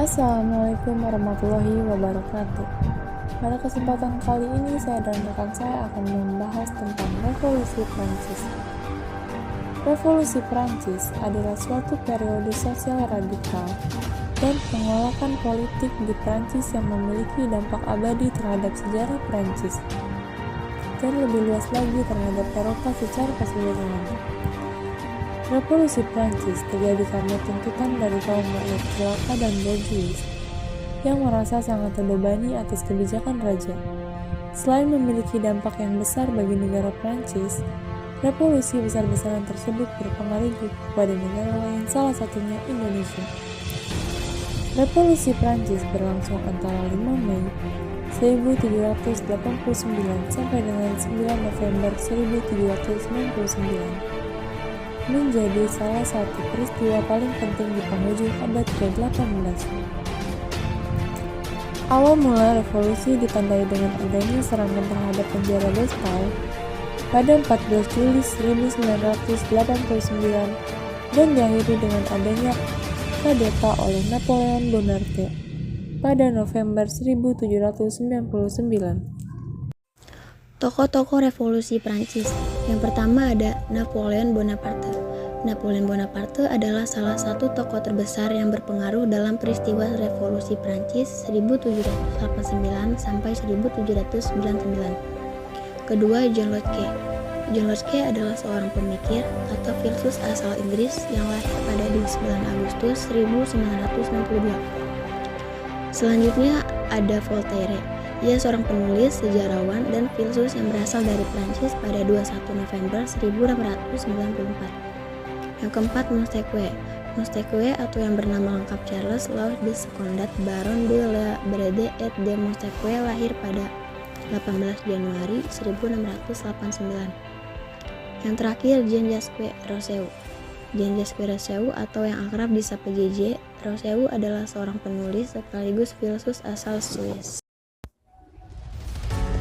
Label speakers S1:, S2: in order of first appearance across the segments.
S1: Assalamualaikum warahmatullahi wabarakatuh. Pada kesempatan kali ini saya dan rekan saya akan membahas tentang Revolusi Prancis. Revolusi Prancis adalah suatu periode sosial radikal dan penolakan politik di Prancis yang memiliki dampak abadi terhadap sejarah Prancis dan lebih luas lagi terhadap Eropa secara keseluruhan. Revolusi Prancis terjadi karena tuntutan dari kaum rakyat jelata dan borjuis yang merasa sangat terbebani atas kebijakan raja. Selain memiliki dampak yang besar bagi negara Prancis, revolusi besar-besaran tersebut berpengaruh kepada negara lain, salah satunya Indonesia. Revolusi Prancis berlangsung antara 5 Mei 1789 sampai dengan 9 November 1799. Menjadi salah satu peristiwa paling penting di penghujung abad ke-18. Awal mula revolusi ditandai dengan adanya serangan terhadap penjara Bastille pada 14 Juli 1989 dan diakhiri dengan adanya kudeta oleh Napoleon Bonaparte pada November 1799.
S2: Tokoh-tokoh revolusi Prancis. Yang pertama ada Napoleon Bonaparte. Napoleon Bonaparte adalah salah satu tokoh terbesar yang berpengaruh dalam peristiwa revolusi Prancis 1789 sampai 1799. Kedua, John Locke. John Locke adalah seorang pemikir atau filsuf asal Inggris yang lahir pada 9 Agustus 1962. Selanjutnya ada Voltaire. Ia seorang penulis, sejarawan, dan filsuf yang berasal dari Prancis pada 21 November 1694. Yang keempat, Montesquieu. Montesquieu atau yang bernama lengkap Charles Louis de Secondat Baron de la Brede et de Montesquieu lahir pada 18 Januari 1689. Yang terakhir, Jean-Jacques Rousseau. Jean-Jacques Rousseau atau yang akrab disapa JJ, Rousseau adalah seorang penulis sekaligus filsuf asal Swiss.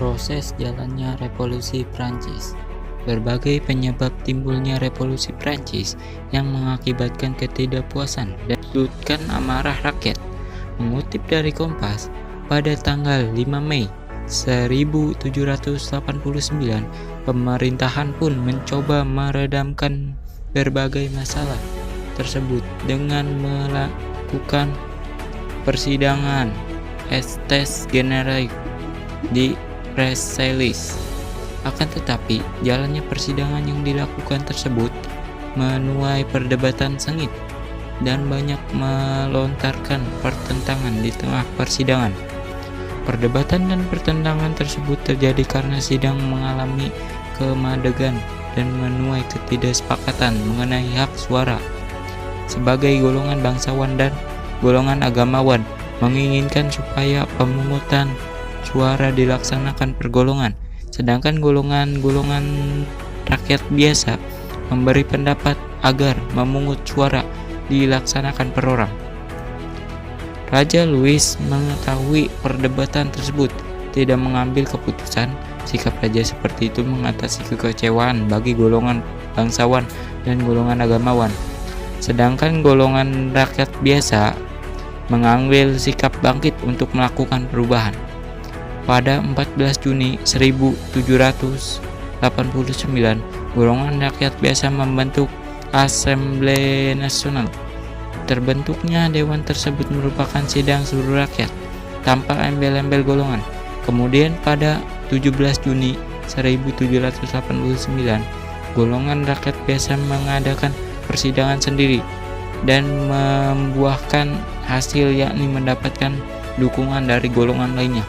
S3: Proses jalannya revolusi Prancis. Berbagai penyebab timbulnya revolusi Prancis yang mengakibatkan ketidakpuasan dan menyudutkan amarah rakyat. Mengutip dari Kompas, pada tanggal 5 Mei 1789, pemerintahan pun mencoba meredamkan berbagai masalah tersebut dengan melakukan persidangan Estes Generale di Versailles. Akan tetapi, jalannya persidangan yang dilakukan tersebut menuai perdebatan sengit dan banyak melontarkan pertentangan di tengah persidangan. Perdebatan dan pertentangan tersebut terjadi karena sidang mengalami kemadegan dan menuai ketidaksepakatan mengenai hak suara. Sebagai golongan bangsawan dan golongan agamawan menginginkan supaya pemungutan suara dilaksanakan per golongan, sedangkan golongan-golongan rakyat biasa memberi pendapat agar memungut suara dilaksanakan per orang. Raja Louis mengetahui perdebatan tersebut, tidak mengambil keputusan. Sikap raja seperti itu mengatasi kekecewaan bagi golongan bangsawan dan golongan agamawan, sedangkan golongan rakyat biasa mengambil sikap bangkit untuk melakukan perubahan. Pada 14 Juni 1789, golongan rakyat biasa membentuk Assemblée Nationale. Terbentuknya dewan tersebut merupakan sidang seluruh rakyat tanpa embel-embel golongan. Kemudian pada 17 Juni 1789, golongan rakyat biasa mengadakan persidangan sendiri dan membuahkan hasil, yakni mendapatkan dukungan dari golongan lainnya.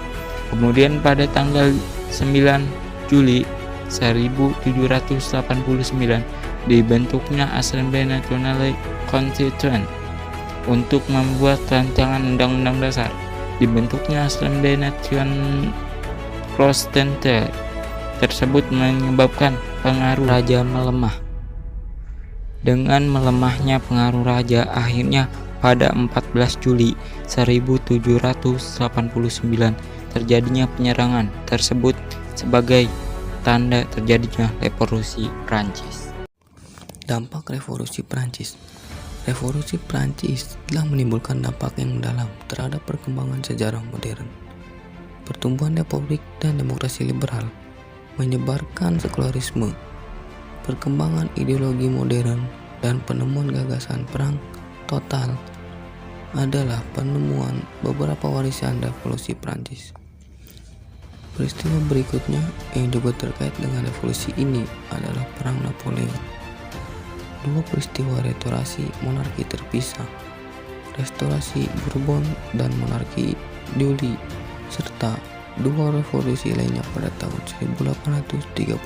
S3: Kemudian pada tanggal 9 Juli 1789 dibentuknya Assemblée Nationale Constituante untuk membuat rancangan undang-undang dasar. Dibentuknya Assemblée Nationale Constituante tersebut menyebabkan pengaruh raja melemah. Dengan melemahnya pengaruh raja, akhirnya pada 14 Juli 1789 terjadinya penyerangan tersebut sebagai tanda terjadinya revolusi Prancis.
S4: Dampak revolusi Prancis. Revolusi Prancis telah menimbulkan dampak yang mendalam terhadap perkembangan sejarah modern. Pertumbuhan republik dan demokrasi liberal menyebarkan sekularisme, perkembangan ideologi modern, dan penemuan gagasan perang total adalah penemuan beberapa warisan revolusi Prancis. Peristiwa berikutnya yang juga terkait dengan revolusi ini adalah Perang Napoleon. Dua peristiwa restorasi monarki terpisah, restorasi Bourbon dan monarki Julie, serta dua revolusi lainnya pada tahun 1834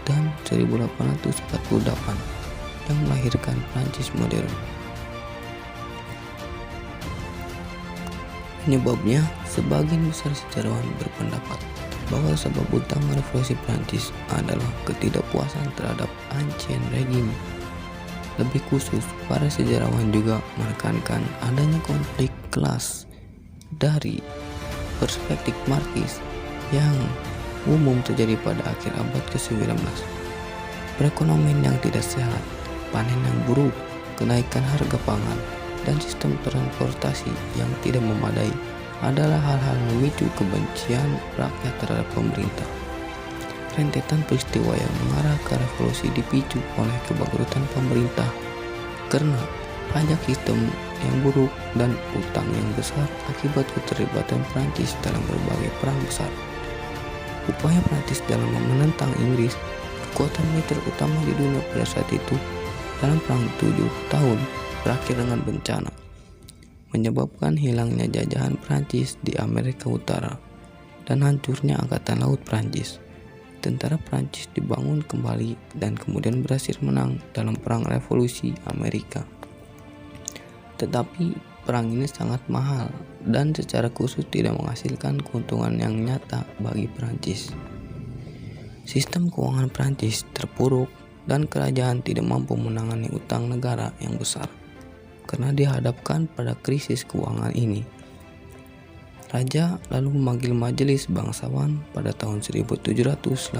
S4: dan 1848 yang melahirkan Prancis modern. Penyebabnya, sebagian besar sejarawan berpendapat bahwa sebab utama revolusi Prancis adalah ketidakpuasan terhadap ancien regime. Lebih khusus, para sejarawan juga menekankan adanya konflik kelas dari perspektif Marxis yang umum terjadi pada akhir abad ke-19. Perekonomian yang tidak sehat, panen yang buruk, kenaikan harga pangan, dan sistem transportasi yang tidak memadai adalah hal-hal memicu kebencian rakyat terhadap pemerintah. Rentetan peristiwa yang mengarah ke revolusi dipicu oleh kebangkrutan pemerintah karena pajak sistem yang buruk dan utang yang besar akibat keterlibatan Prancis dalam berbagai perang besar. Upaya Prancis dalam menentang Inggris, kekuatan militer utama di dunia pada saat itu, dalam perang 7 tahun berakhir dengan bencana, menyebabkan hilangnya jajahan Prancis di Amerika Utara dan hancurnya Angkatan Laut Prancis. Tentara Prancis dibangun kembali dan kemudian berhasil menang dalam Perang Revolusi Amerika. Tetapi perang ini sangat mahal dan secara khusus tidak menghasilkan keuntungan yang nyata bagi Prancis. Sistem keuangan Prancis terpuruk dan kerajaan tidak mampu menangani utang negara yang besar. Karena dihadapkan pada krisis keuangan ini, Raja lalu memanggil majelis bangsawan pada tahun 1787,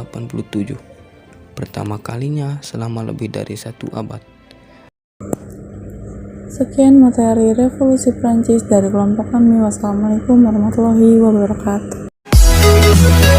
S4: pertama kalinya selama lebih dari 1 abad.
S1: Sekian materi Revolusi Prancis dari kelompok kami. Wassalamualaikum warahmatullahi wabarakatuh.